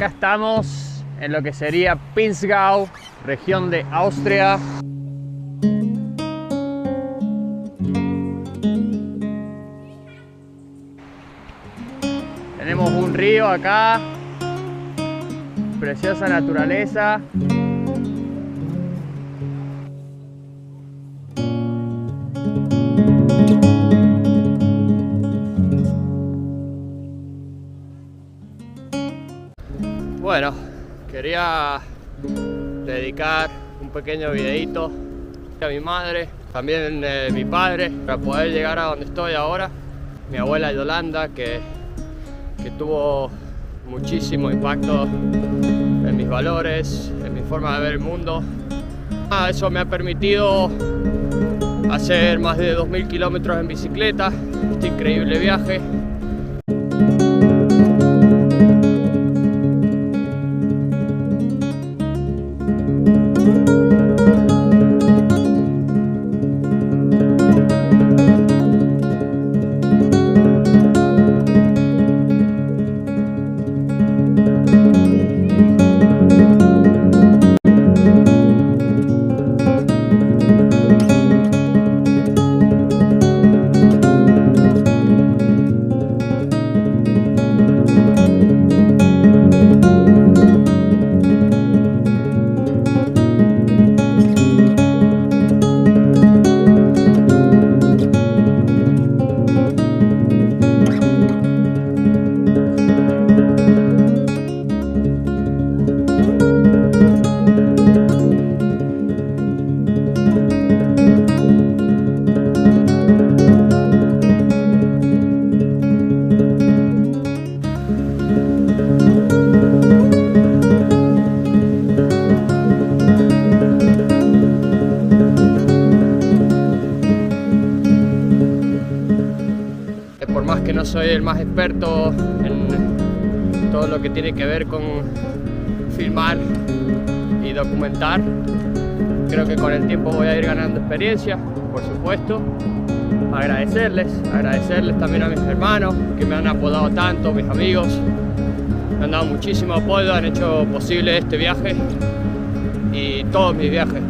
Acá estamos en lo que sería Pinzgau, región de Austria. Tenemos un río acá, preciosa naturaleza. Bueno, quería dedicar un pequeño videito a mi madre, también mi padre, para poder llegar a donde estoy ahora. Mi abuela Yolanda, que tuvo muchísimo impacto en mis valores, en mi forma de ver el mundo. Eso me ha permitido hacer más de 2000 kilómetros en bicicleta, este increíble viaje. Por más que no soy el más experto en todo lo que tiene que ver con filmar y documentar, creo que con el tiempo voy a ir ganando experiencia, por supuesto. Agradecerles también a mis hermanos que me han apoyado tanto, mis amigos, me han dado muchísimo apoyo, han hecho posible este viaje y todos mis viajes.